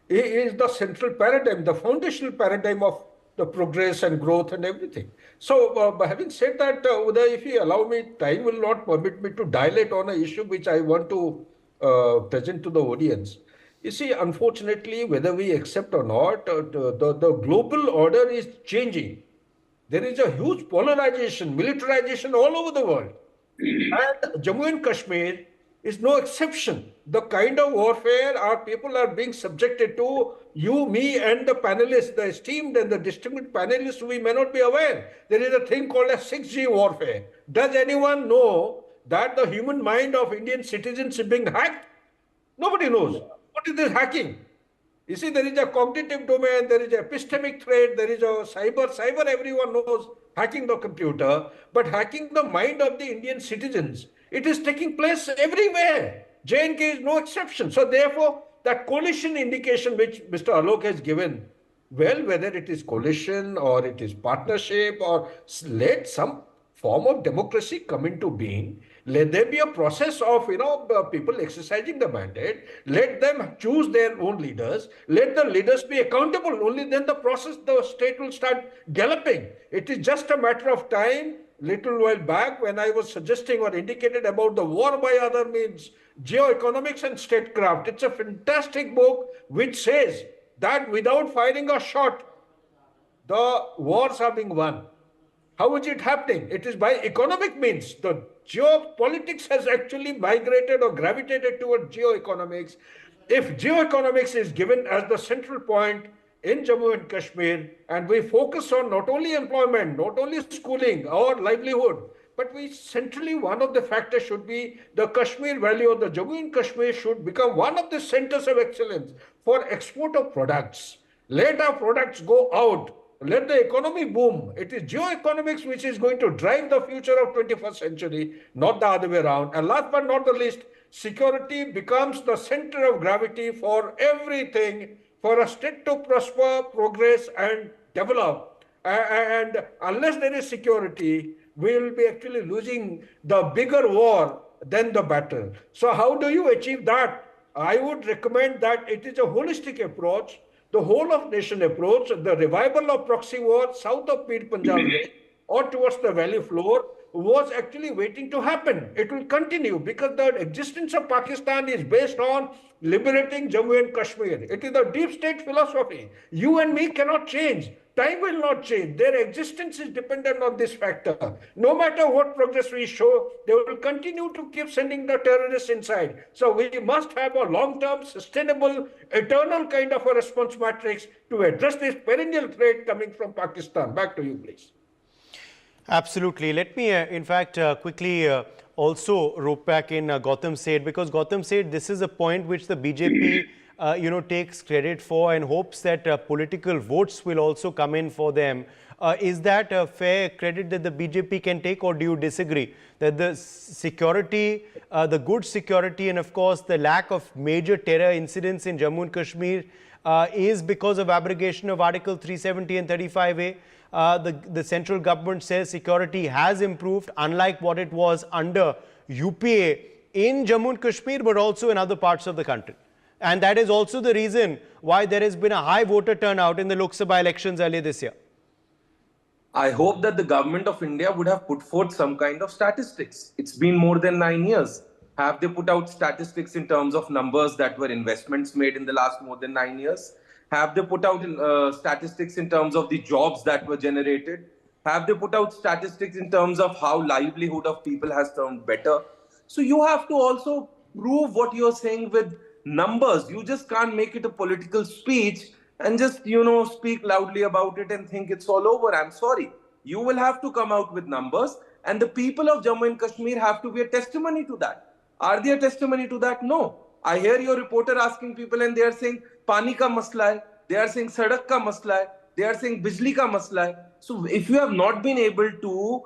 is the central paradigm, the foundational paradigm of the progress and growth and everything. So, having said that, Uday, if you allow me, time will not permit me to dilate on an issue which I want to present to the audience. You see, unfortunately, whether we accept or not, the global order is changing. There is a huge polarization, militarization all over the world. And Jammu and Kashmir is no exception. The kind of warfare our people are being subjected to, you, me, and the panelists, the esteemed and the distinguished panelists, we may not be aware. There is a thing called a 6G warfare. Does anyone know that the human mind of Indian citizens is being hacked? Nobody knows. What is this hacking? You see, there is a cognitive domain, there is a epistemic threat, there is a cyber everyone knows, hacking the computer, but hacking the mind of the Indian citizens, it is taking place everywhere. J&K is no exception. So therefore, that coalition indication which Mr. Alok has given, well, whether it is coalition or it is partnership or let some form of democracy come into being, let there be a process of, people exercising the mandate, let them choose their own leaders, let the leaders be accountable, only then the state will start galloping. It is just a matter of time. Little while back when I was suggesting or indicated about the war by other means, geoeconomics and statecraft, it's a fantastic book which says that without firing a shot, the wars are being won. How is it happening? It is by economic means. The geopolitics has actually migrated or gravitated toward geoeconomics. If geoeconomics is given as the central point in Jammu and Kashmir, and we focus on not only employment, not only schooling or livelihood, but we centrally, one of the factors should be the Kashmir Valley or the Jammu and Kashmir should become one of the centers of excellence for export of products. Let our products go out. Let the economy boom. It is geoeconomics which is going to drive the future of 21st century, not the other way around. And last but not the least, security becomes the center of gravity for everything, for a state to prosper, progress and develop. And unless there is security, we will be actually losing the bigger war than the battle. So how do you achieve that? I would recommend that it is a holistic approach, the whole of nation approach, the revival of proxy war south of Mir Punjab or towards the valley floor was actually waiting to happen. It will continue because the existence of Pakistan is based on liberating Jammu and Kashmir. It is a deep state philosophy. You and me cannot change. Time will not change. Their existence is dependent on this factor. No matter what progress we show, they will continue to keep sending the terrorists inside. So we must have a long-term, sustainable, eternal kind of a response matrix to address this perennial threat coming from Pakistan. Back to you, please. Absolutely. Let me, in fact, quickly also rope back in Gautam Seth, because Gautam Seth, this is a point which the BJP takes credit for and hopes that political votes will also come in for them. Is that a fair credit that the BJP can take, or do you disagree that the security, the good security and of course the lack of major terror incidents in Jammu and Kashmir is because of abrogation of Article 370 and 35A? The central government says security has improved, unlike what it was under UPA in Jammu and Kashmir, but also in other parts of the country. And that is also the reason why there has been a high voter turnout in the Lok Sabha elections earlier this year. I hope that the government of India would have put forth some kind of statistics. It's been more than 9 years. Have they put out statistics in terms of numbers that were investments made in the last more than 9 years? Have they put out statistics in terms of the jobs that were generated? Have they put out statistics in terms of how livelihood of people has turned better? So you have to also prove what you're saying with numbers. You just can't make it a political speech and just, speak loudly about it and think it's all over. I'm sorry. You will have to come out with numbers, and the people of Jammu and Kashmir have to be a testimony to that. Are they a testimony to that? No. I hear your reporter asking people and they are saying, Pani ka masla hai. They are saying, Sadak ka masla hai. They are saying, Bijli ka masla hai. So if you have not been able to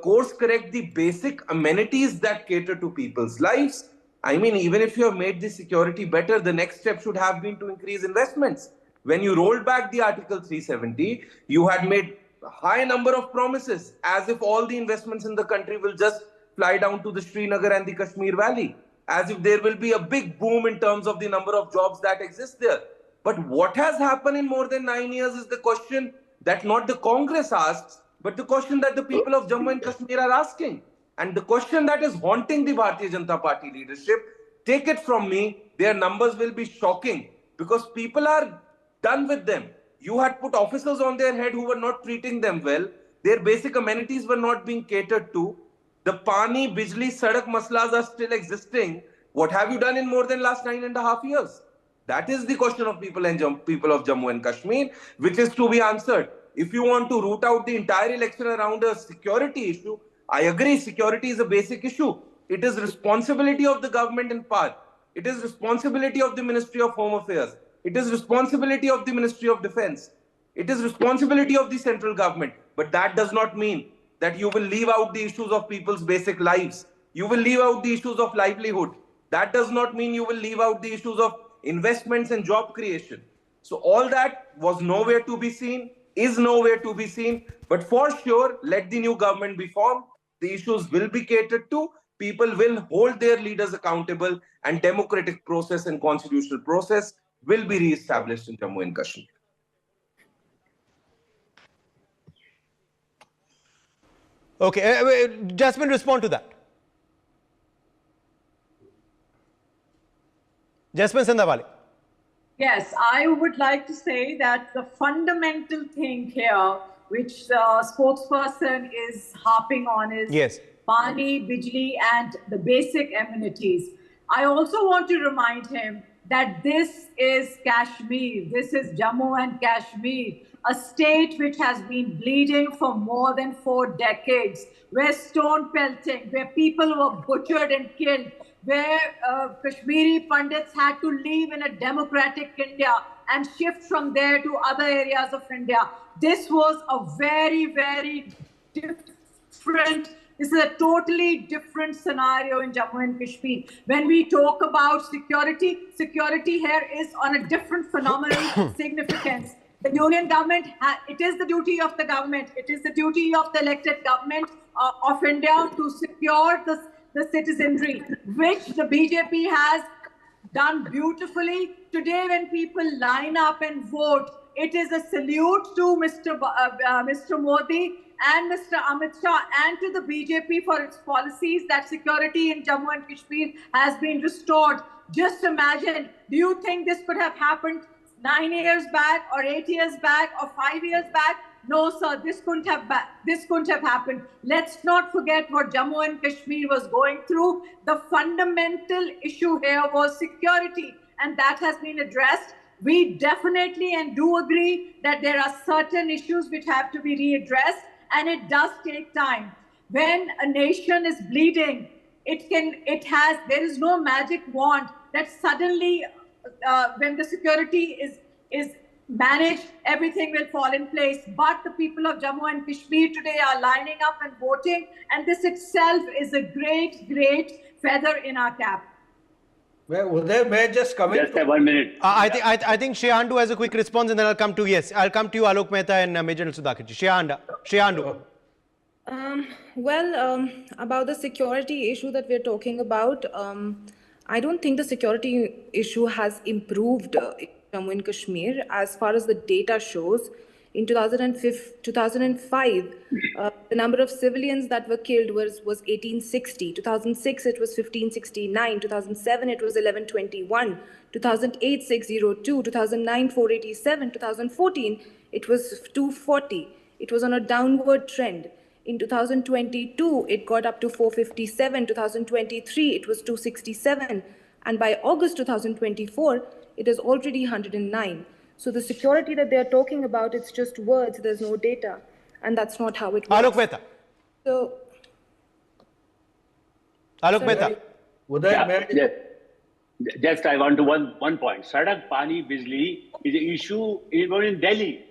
course correct the basic amenities that cater to people's lives, I mean, even if you have made the security better, the next step should have been to increase investments. When you rolled back the Article 370, you had made a high number of promises, as if all the investments in the country will just fly down to the Srinagar and the Kashmir Valley, as if there will be a big boom in terms of the number of jobs that exist there. But what has happened in more than 9 years is the question that not the Congress asks, but the question that the people of Jammu and Kashmir are asking. And the question that is haunting the Bharatiya Janata Party leadership, take it from me, their numbers will be shocking because people are done with them. You had put officers on their head who were not treating them well. Their basic amenities were not being catered to. The Pani, Bijli, Sadak maslas are still existing. What have you done in more than last 9.5 years? That is the question of people of Jammu and Kashmir, which is to be answered. If you want to root out the entire election around a security issue, I agree, security is a basic issue. It is responsibility of the government in part. It is responsibility of the Ministry of Home Affairs. It is responsibility of the Ministry of Defense. It is responsibility of the central government. But that does not mean that you will leave out the issues of people's basic lives. You will leave out the issues of livelihood. That does not mean you will leave out the issues of investments and job creation. So all that was nowhere to be seen, is nowhere to be seen. But for sure, let the new government be formed. The issues will be catered to. People will hold their leaders accountable, and democratic process and constitutional process will be re-established in Jammu and Kashmir. Okay, Jasmine, respond to that. Jasmine Sandhavale. Yes, I would like to say that the fundamental thing here, which the spokesperson is harping on, is Pani, Bijli, and the basic amenities. I also want to remind him that this is Kashmir. This is Jammu and Kashmir, a state which has been bleeding for more than 4 decades, where stone pelting, where people were butchered and killed, where Kashmiri Pandits had to live in a democratic India and shift from there to other areas of India. This was a very, very different, this is a totally different scenario in Jammu and Kashmir. When we talk about security, security here is on a different phenomenal significance. The union government, it is the duty of the government, it is the duty of the elected government of India to secure the citizenry, which the BJP has done beautifully. Today, when people line up and vote, it is a salute to Mr. Modi and Mr. Amit Shah and to the BJP for its policies that security in Jammu and Kashmir has been restored. Just imagine, do you think this could have happened 9 years back or 8 years back or 5 years back? No, sir, this couldn't have happened. Let's not forget what Jammu and Kashmir was going through. The fundamental issue here was security, and that has been addressed. We definitely and do agree that there are certain issues which have to be readdressed, and it does take time. When a nation is bleeding, there is no magic wand that suddenly, when the security is managed, everything will fall in place. But the people of Jammu and Kashmir today are lining up and voting, and this itself is a great, great feather in our cap. Well, may I just come in? Just 1 minute. I think Shreyandu has a quick response, and then I'll come to I'll come to you, Alok Mehta and Major Sudhakarji. Shreyandu. About the security issue that we're talking about, I don't think the security issue has improved in Jammu and Kashmir. As far as the data shows, In 2005, the number of civilians that were killed was 1860. 2006, it was 1569. 2007, it was 1121. 2008, 602. 2009, 487. 2014, it was 240. It was on a downward trend. In 2022, it got up to 457. 2023, it was 267. And by August 2024, it is already 109. So the security that they're talking about, it's just words, there's no data. And that's not how it works. Alok Mehta. So, Alok Mehta. Just I want to one point. Sadak, Pani, Bijli is an issue even in Delhi.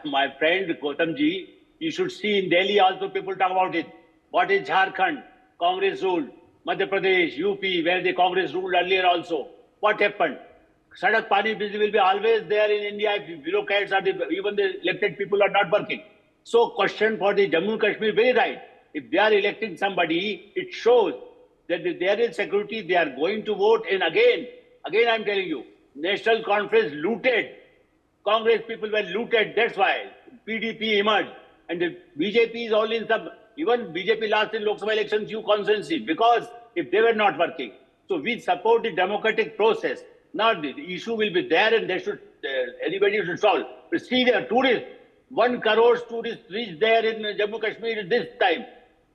My friend Gautam ji, you should see in Delhi also people talk about it. What is Jharkhand? Congress ruled. Madhya Pradesh, UP, where the Congress ruled earlier also. What happened? Sadak, Pani, Bijli will be always there in India if bureaucrats or even the elected people are not working. So question for the Jammu and Kashmir, very right. If they are electing somebody, it shows that there is security, they are going to vote. And again I'm telling you, National Conference looted. Congress people were looted. That's why PDP emerged. And the BJP is all in some, even BJP lost in Lok Sabha elections, few constituencies, because if they were not working. So we support the democratic process. Now the issue will be there and they should, anybody should solve. But see there, tourists, 1 crore tourists reached there in Jammu Kashmir this time.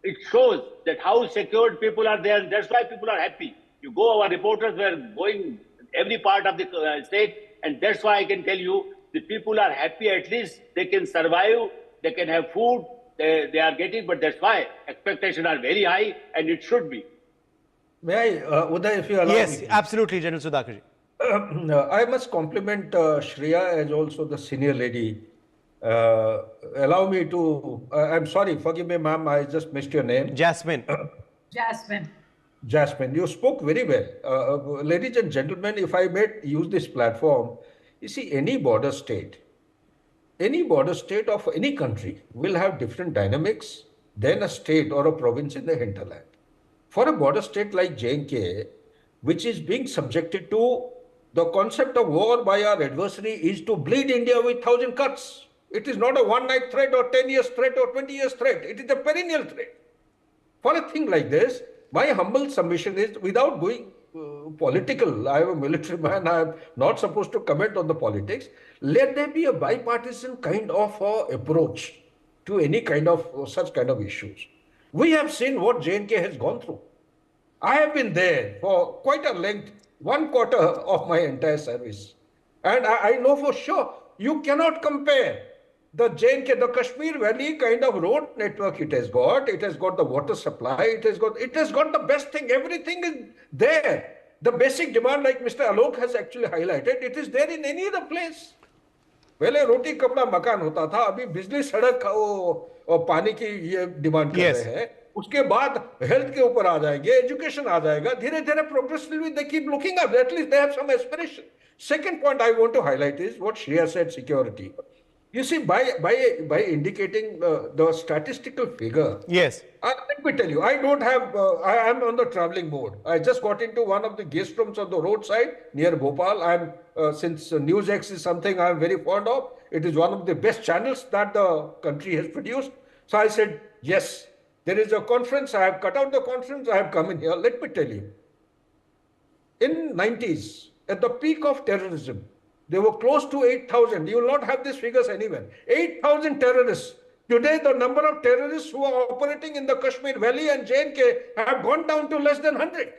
It shows that how secured people are there. That's why people are happy. You go, our reporters were going every part of the state, and that's why I can tell you the people are happy. At least they can survive, they can have food, they are getting, but that's why expectations are very high, and it should be. May I, Uday, if you allow me? Yes, absolutely, General Sudhakarji. I must compliment Shreya as also the senior lady. Allow me to, I'm sorry, forgive me, ma'am, I just missed your name. Jasmine. Jasmine, you spoke very well. Ladies and gentlemen, if I may use this platform, you see, any border state of any country will have different dynamics than a state or a province in the hinterland. For a border state like J&K, which is being subjected to the concept of war by our adversary is to bleed India with 1,000 cuts. It is not a one-night threat or 10 years threat or 20 years threat. It is a perennial threat. For a thing like this, my humble submission is, without going political, I am a military man, I am not supposed to comment on the politics, let there be a bipartisan kind of approach to any kind of such kind of issues. We have seen what J&K has gone through. I have been there for quite a length, 1/4 of my entire service. And I know for sure, you cannot compare the J&K, the Kashmir Valley kind of road network it has got the water supply, it has got the best thing, everything is there. The basic demand, like Mr. Alok has actually highlighted, it is there in any other place. पहले रोटी कपड़ा मकान होता था, अभी बिजली सड़क और पानी की ये डिमांड कर रहे हैं. उसके बाद हेल्थ के ऊपर आ जाएंगे, एजुकेशन आ जाएगा, धीरे धीरे progressively they keep looking up, at least they have some aspiration. Second point I want to highlight is what Shreya said, security. You see, by indicating the statistical figure, yes. Let me tell you, I don't have, I am on the traveling mode. I just got into one of the guest rooms on the roadside near Bhopal. I'm, since NewsX is something I'm very fond of, it is one of the best channels that the country has produced. So I said, yes, there is a conference. I have cut out the conference. I have come in here. Let me tell you, in 90s, at the peak of terrorism, there were close to 8,000. You will not have these figures anywhere. 8,000 terrorists. Today, the number of terrorists who are operating in the Kashmir Valley and J&K have gone down to less than 100.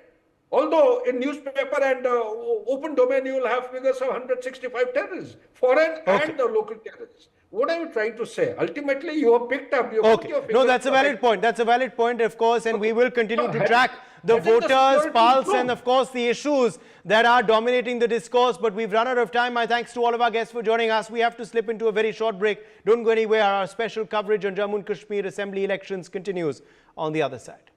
Although in newspaper and open domain, you will have figures of 165 terrorists, foreign and the local terrorists. What are you trying to say? Ultimately, you have picked up. You put your No, that's a valid point. That's a valid point, of course, and we will continue to track the voters' pulse and, of course, the issues that are dominating the discourse. But we've run out of time. My thanks to all of our guests for joining us. We have to slip into a very short break. Don't go anywhere. Our special coverage on Jammu and Kashmir Assembly elections continues on the other side.